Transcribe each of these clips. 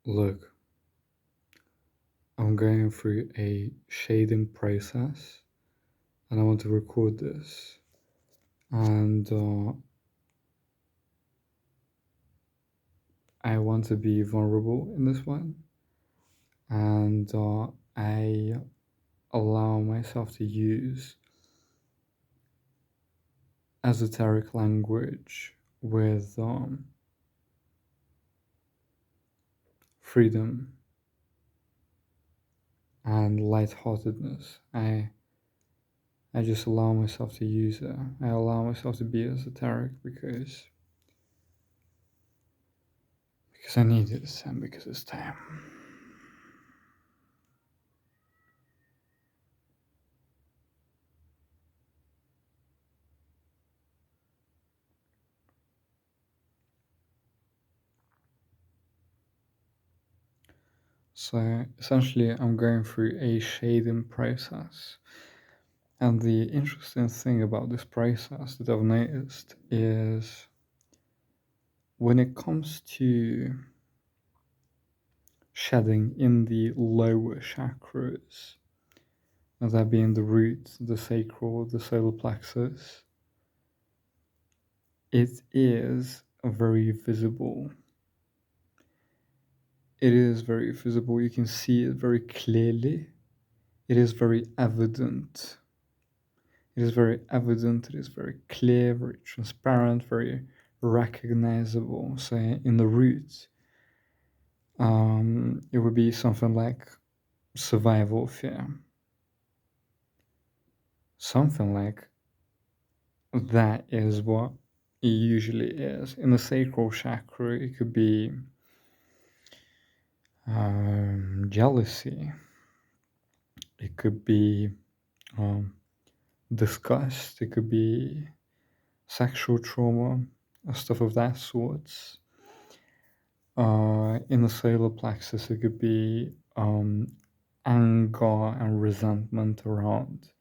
Look, I'm going through a shading process and I want to record this. And I want to be vulnerable in this one. And I allow myself to use esoteric language with freedom and lightheartedness. I just allow myself to use it. I allow myself to be esoteric because I need this and because it's time. So essentially, I'm going through a shading process. And the interesting thing about this process that I've noticed is when it comes to shedding in the lower chakras, and that being the root, the sacral, the solar plexus, it is very visible. It is very visible. You can see it very clearly. It is very evident. It is very evident. It is very clear, very transparent, very recognizable. So in the root, it would be something like survival fear. Something like that is what it usually is. In the sacral chakra, it could be jealousy. It could be um, disgust. It could be sexual trauma, stuff of that sort. In the solar plexus, it could be anger and resentment around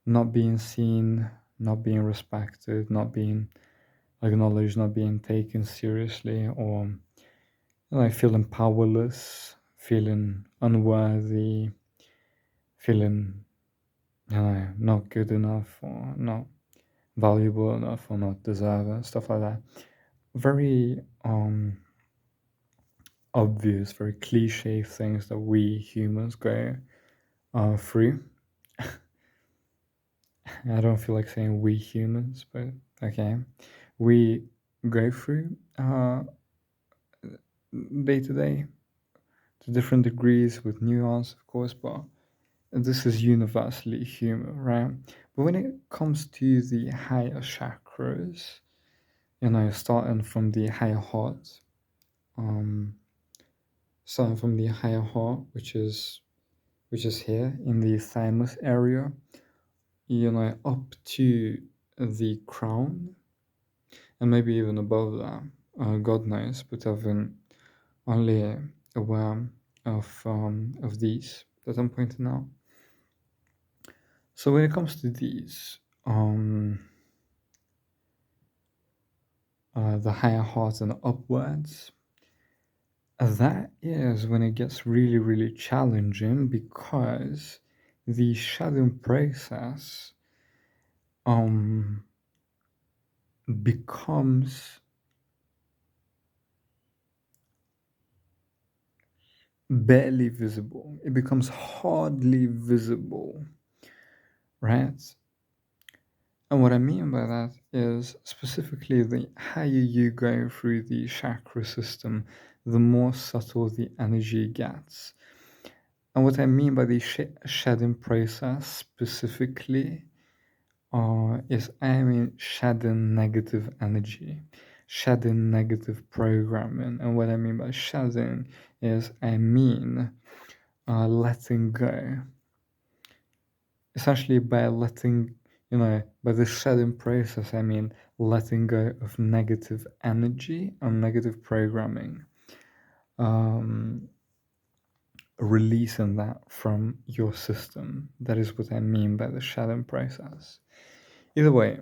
not being seen, not being respected, not being acknowledged, not being taken seriously, or feeling powerless, feeling unworthy, feeling not good enough, or not valuable enough, or not deserving, stuff like that. Very obvious, very cliche things that we humans go through. I don't feel like saying we humans, but okay. We go through day to day to different degrees with nuance, of course, but this is universally human, right? But when it comes to the higher chakras, starting from the higher heart, um, starting from the higher heart, which is here in the thymus area, up to the crown, and maybe even above that. God knows, but I've been only aware of these that I'm pointing out. So when it comes to these, the higher heart and upwards, that is when it gets really, really challenging because the shadowing process becomes barely visible. It becomes hardly visible, right? And what I mean by that is specifically the higher you go through the chakra system, the more subtle the energy gets. And what I mean by the shedding process specifically is I mean shedding negative energy, shedding negative programming. And what I mean by shedding is I mean letting go. Essentially, by letting, by the shedding process, I mean letting go of negative energy and negative programming. Releasing that from your system. That is what I mean by the shedding process. Either way,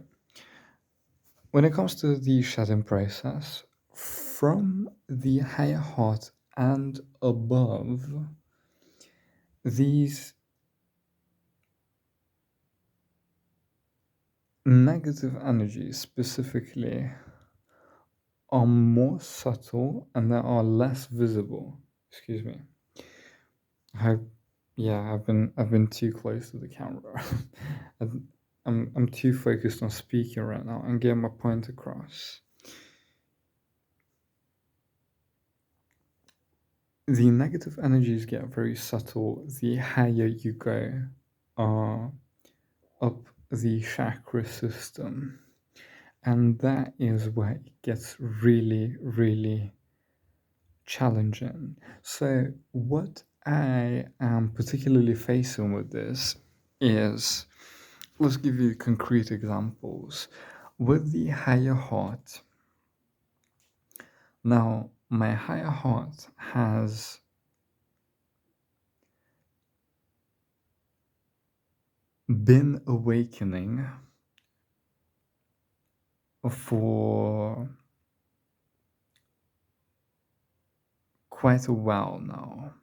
when it comes to the shedding process, from the higher heart and above, these negative energies specifically are more subtle and they are less visible. Excuse me. I, yeah, I've been too close to the camera. I've- I'm too focused on speaking right now and getting my point across. The negative energies get very subtle the higher you go uh, up the chakra system. And that is where it gets really, really challenging. So, what I am particularly facing with this is, let's give you concrete examples. With the higher heart, now my higher heart has been awakening for quite a while now.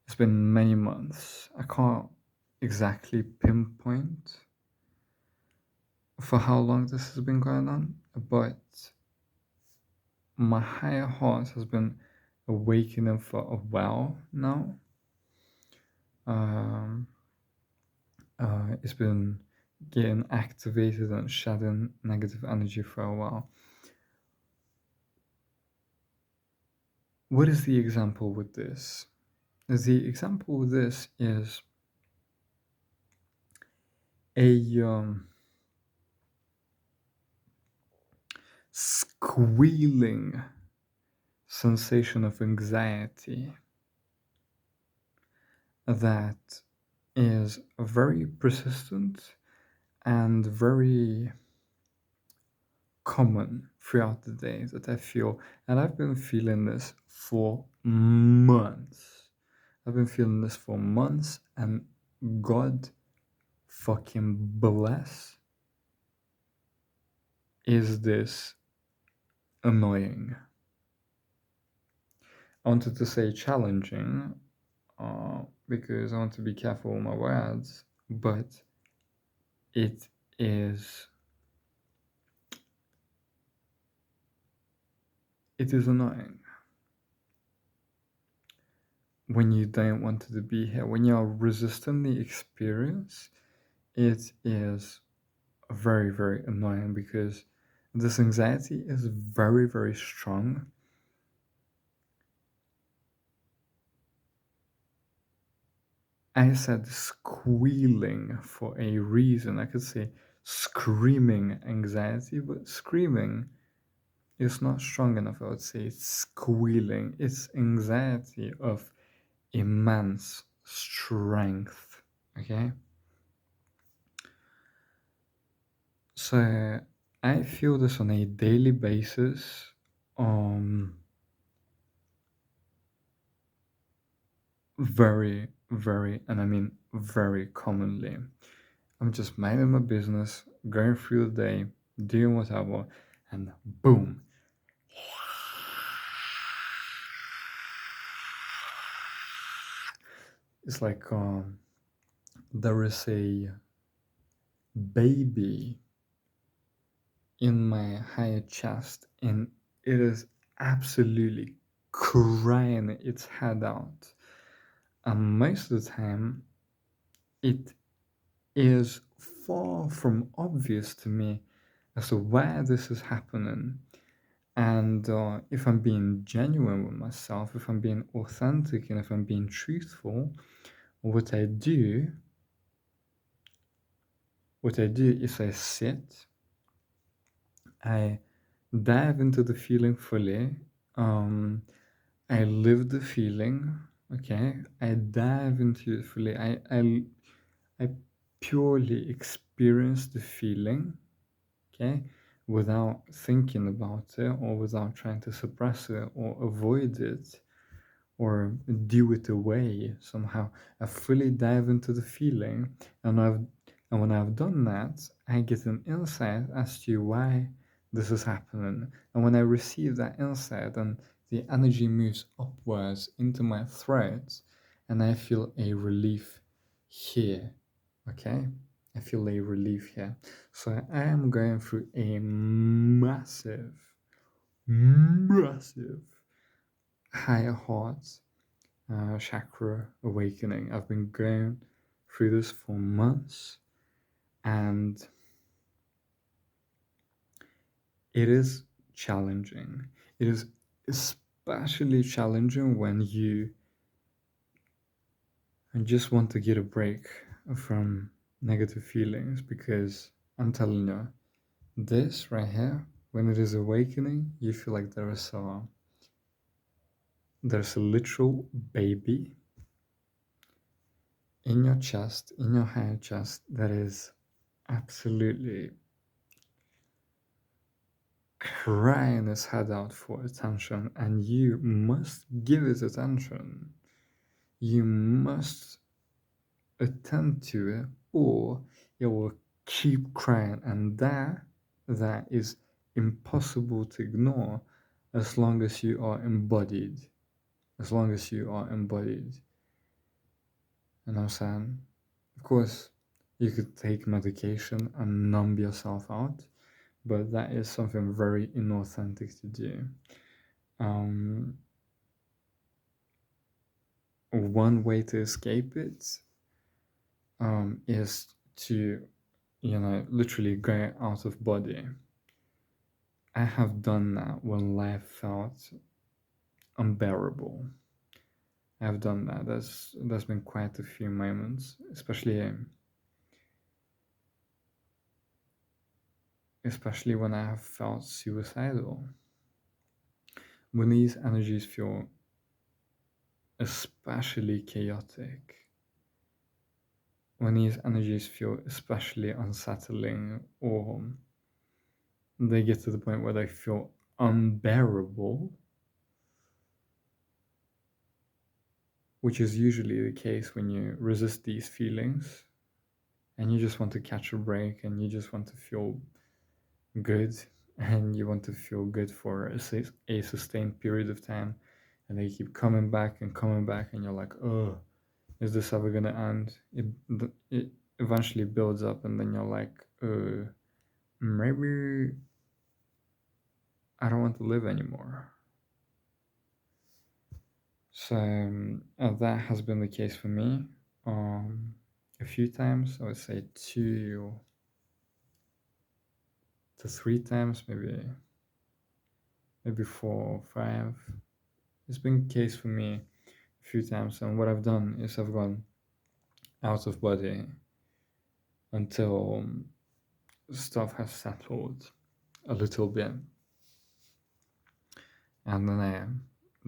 It's been many months. I can't exactly pinpoint for how long this has been going on, but my higher heart has been awakening for a while now. Um, it's been getting activated and shedding negative energy for a while. What is the example with this? The example with this is a squealing sensation of anxiety that is very persistent and very common throughout the day that I feel. And I've been feeling this for months. I've been feeling this for months, and God fucking bless is this annoying. I wanted to say challenging because I want to be careful with my words, but it is it is annoying when you don't want to be here, when you're resisting the experience. It is very, very annoying because this anxiety is very, very strong. I said squealing for a reason. I could say screaming anxiety, but screaming is not strong enough. I would say it's squealing. It's anxiety of immense strength. Okay? So I feel this on a daily basis. Um, Very, very, and I mean very commonly. I'm just minding my business, going through the day, doing whatever, and boom. It's like there is a baby in my higher chest, and it is absolutely crying its head out. And most of the time, it is far from obvious to me as to why this is happening. And if I'm being genuine with myself, if I'm being authentic, and if I'm being truthful, what I do, is I sit, I dive into the feeling fully. I live the feeling. Okay, I dive into it fully. I purely experience the feeling. Okay, without thinking about it or without trying to suppress it or avoid it or do it away somehow. I fully dive into the feeling, and when I've done that, I get an insight as to why this is happening. And when I receive that insight and the energy moves upwards into my throat, and I feel a relief here. Okay? I feel a relief here. So I am going through a massive higher heart chakra awakening. I've been going through this for months, and it is challenging. It is especially challenging when you just want to get a break from negative feelings, because I'm telling you, this right here, when it is awakening, you feel like there's a literal baby in your chest, in your higher chest, that is absolutely crying its head out for attention, and you must give it attention. You must attend to it, or it will keep crying, and that is impossible to ignore as long as you are embodied. As long as you are embodied. You know what I'm saying? Of course, you could take medication and numb yourself out, but that is something very inauthentic to do. Um, One way to escape it is to, literally go out of body. I have done that when life felt unbearable. I've done that. There's been quite a few moments, especially when I have felt suicidal. When these energies feel especially chaotic, when these energies feel especially unsettling, or they get to the point where they feel unbearable, which is usually the case when you resist these feelings and you just want to catch a break and you just want to feel good, and you want to feel good for a sustained period of time, and they keep coming back and coming back, and you're like, oh, is this ever gonna end? It eventually builds up, and then you're like, maybe I don't want to live anymore. So that has been the case for me a few times. I would say 2 to 3 times, maybe 4 or 5. It's been the case for me a few times, and what I've done is I've gone out of body until stuff has settled a little bit, and then I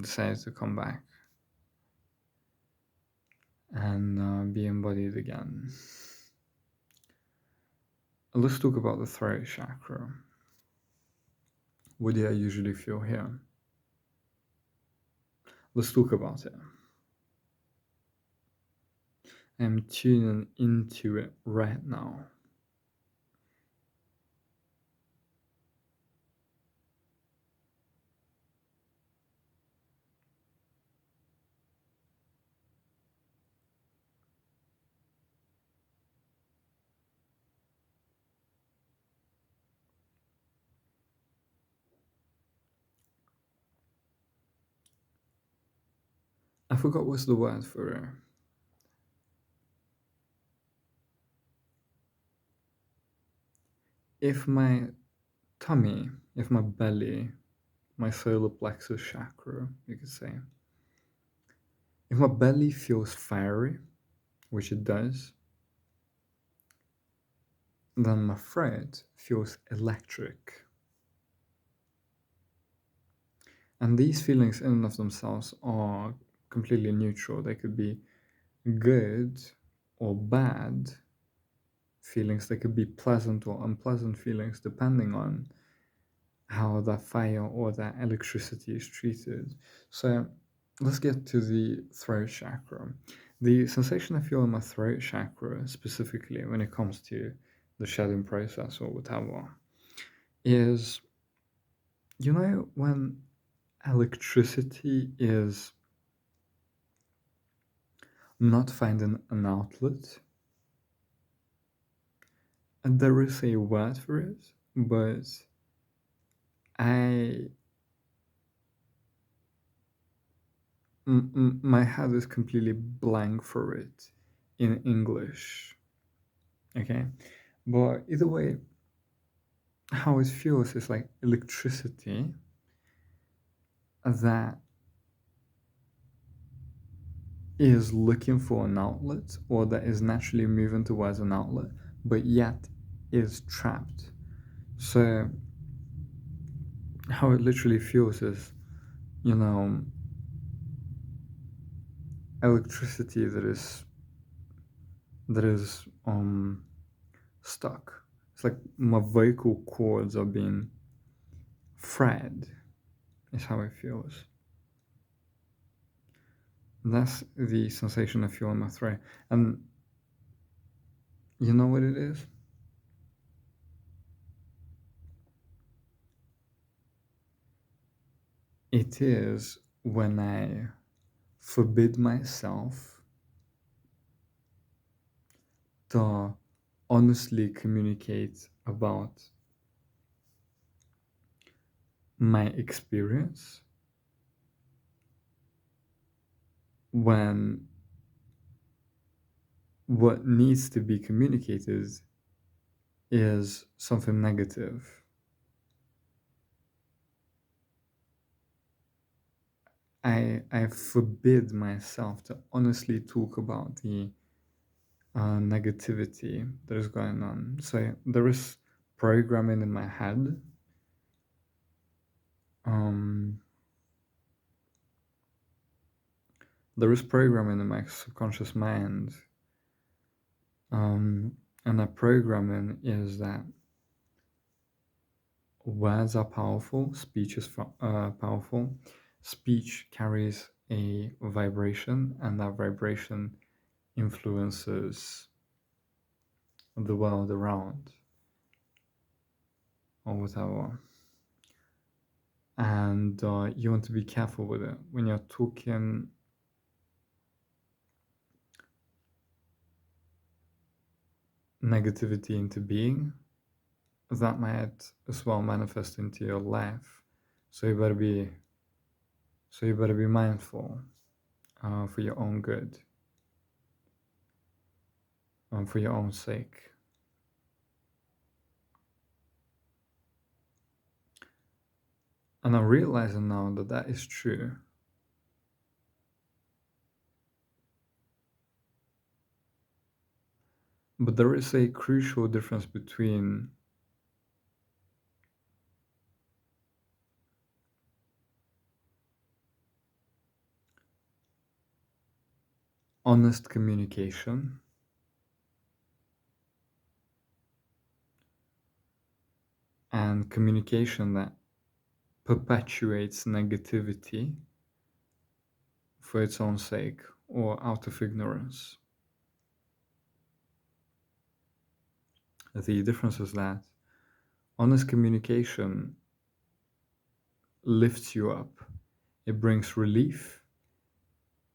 decided to come back and be embodied again. Let's talk about the throat chakra. What do I usually feel here? Let's talk about it. I'm tuning into it right now. I forgot what's the word for it. If my tummy, if my belly, my solar plexus chakra, you could say, if my belly feels fiery, which it does, then my throat feels electric. And these feelings in and of themselves are completely neutral. They could be good or bad feelings. They could be pleasant or unpleasant feelings, depending on how that fire or that electricity is treated. So let's get to the throat chakra. The sensation I feel in my throat chakra, specifically when it comes to the shedding process or whatever, is, when electricity is not finding an outlet. And there is a word for it, but I my head is completely blank for it in English. Okay, but either way, how it feels is like electricity that is looking for an outlet or that is naturally moving towards an outlet, but yet is trapped. So, how it literally feels is, you know, electricity that is stuck. It's like my vocal cords are being fried, is how it feels. That's the sensation I feel in my throat. And you know what it is? It is when I forbid myself to honestly communicate about my experience when what needs to be communicated is something negative. I forbid myself to honestly talk about the negativity that is going on. So there is programming in my head. Um, there is programming in my subconscious mind. Um, and that programming is that words are powerful, speech is powerful. Speech carries a vibration, and that vibration influences the world around or whatever. And you want to be careful with it when you're talking negativity into being. That might as well manifest into your life. So you better be mindful for your own good, for your own sake. And I'm realizing now that that is true. But there is a crucial difference between honest communication and communication that perpetuates negativity for its own sake or out of ignorance. The difference is that honest communication lifts you up, it brings relief,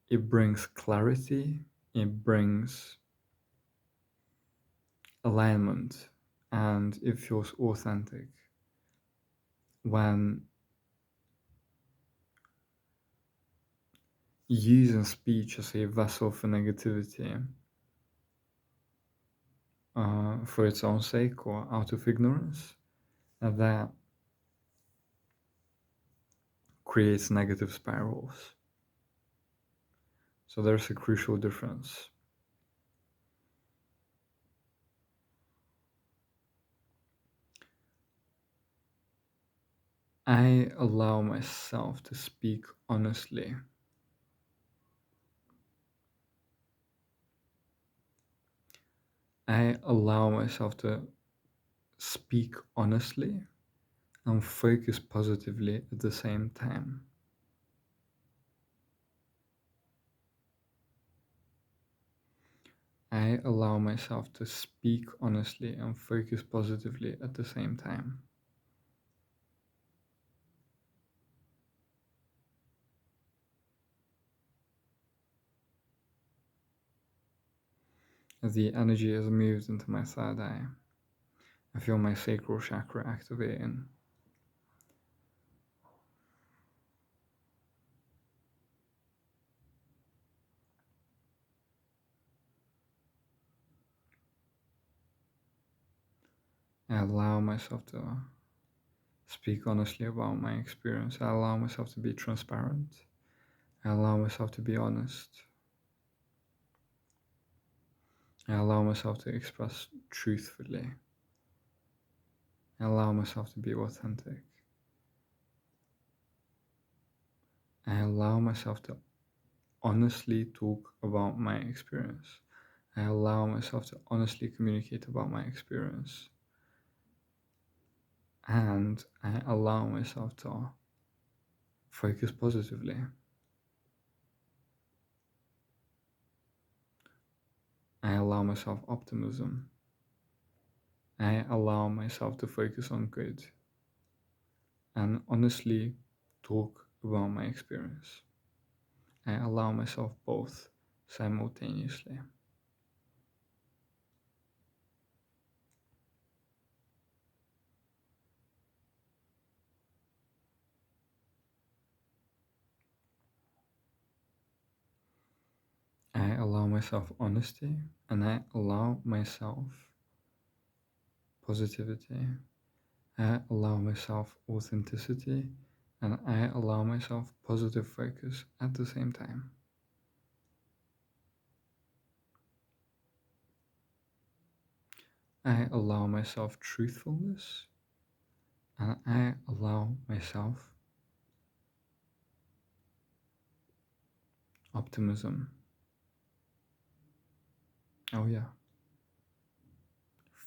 it brings clarity, it brings alignment, and it feels authentic. When using speech as a vessel for negativity for its own sake or out of ignorance, that creates negative spirals. So there's a crucial difference. I allow myself to speak honestly. I allow myself to speak honestly and focus positively at the same time. I allow myself to speak honestly and focus positively at the same time. The energy is moved into my third eye. I feel my sacral chakra activating. I allow myself to speak honestly about my experience. I allow myself to be transparent. I allow myself to be honest. I allow myself to express truthfully. I allow myself to be authentic. I allow myself to honestly talk about my experience. I allow myself to honestly communicate about my experience. And I allow myself to focus positively. I allow myself optimism. I allow myself to focus on good and honestly talk about my experience. I allow myself both simultaneously. I allow myself honesty and I allow myself positivity. I allow myself authenticity and I allow myself positive focus at the same time. I allow myself truthfulness and I allow myself optimism. Oh, yeah.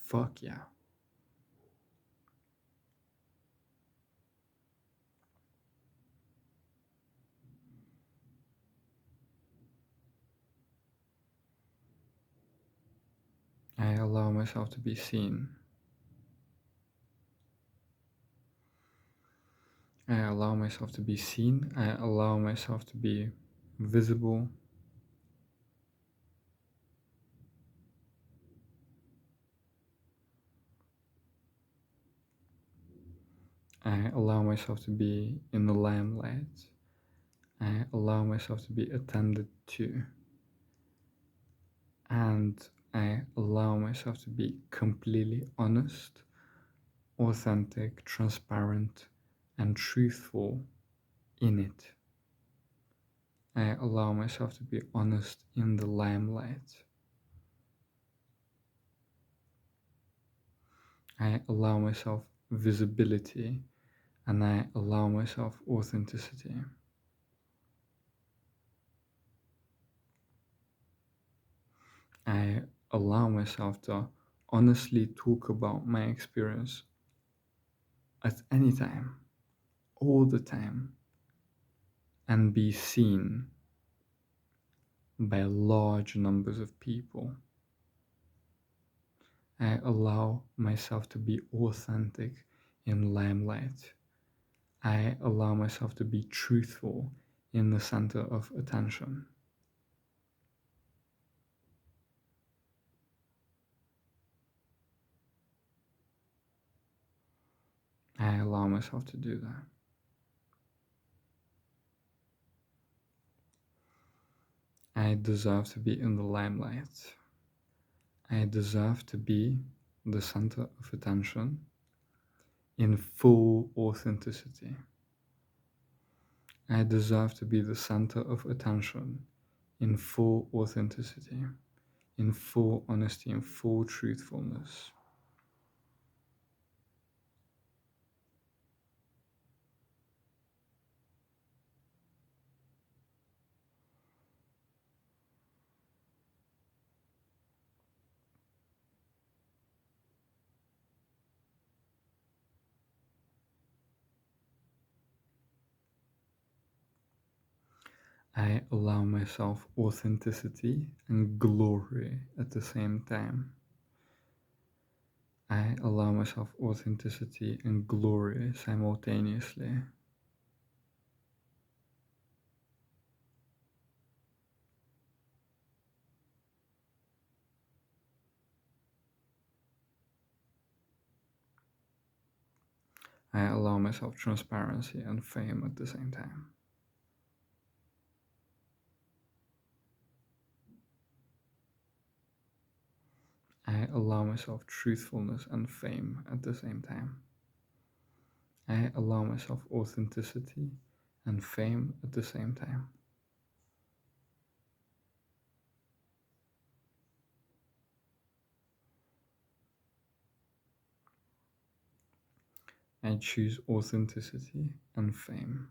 Fuck yeah. I allow myself to be seen. I allow myself to be seen. I allow myself to be visible. I allow myself to be in the limelight. I allow myself to be attended to. And I allow myself to be completely honest, authentic, transparent, and truthful in it. I allow myself to be honest in the limelight. I allow myself visibility and I allow myself authenticity. I allow myself to honestly talk about my experience at any time, all the time, and be seen by large numbers of people. I allow myself to be authentic in limelight. I allow myself to be truthful in the center of attention. I allow myself to do that. I deserve to be in the limelight. I deserve to be the center of attention in full authenticity. I deserve to be the center of attention in full authenticity, in full honesty, in full truthfulness. I allow myself authenticity and glory at the same time. I allow myself authenticity and glory simultaneously. I allow myself transparency and fame at the same time. I allow myself truthfulness and fame at the same time. I allow myself authenticity and fame at the same time. I choose authenticity and fame.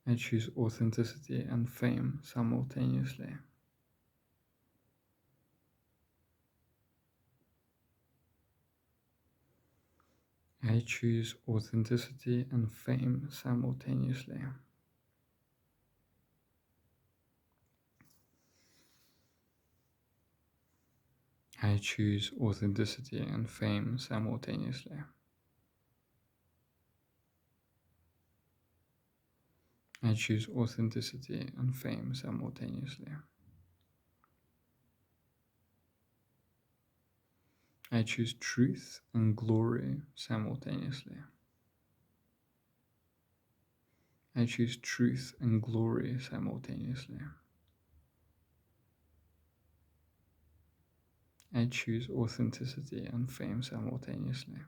I choose authenticity and fame simultaneously. I choose authenticity and fame simultaneously. I choose authenticity and fame simultaneously. I choose authenticity and fame simultaneously. I choose truth and glory simultaneously. I choose truth and glory simultaneously. I choose authenticity and fame simultaneously.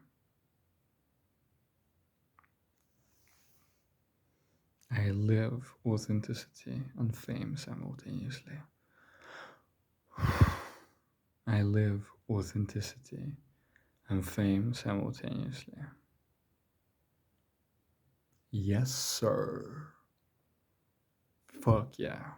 I live authenticity and fame simultaneously. I live authenticity and fame simultaneously. Yes, sir. Fuck yeah.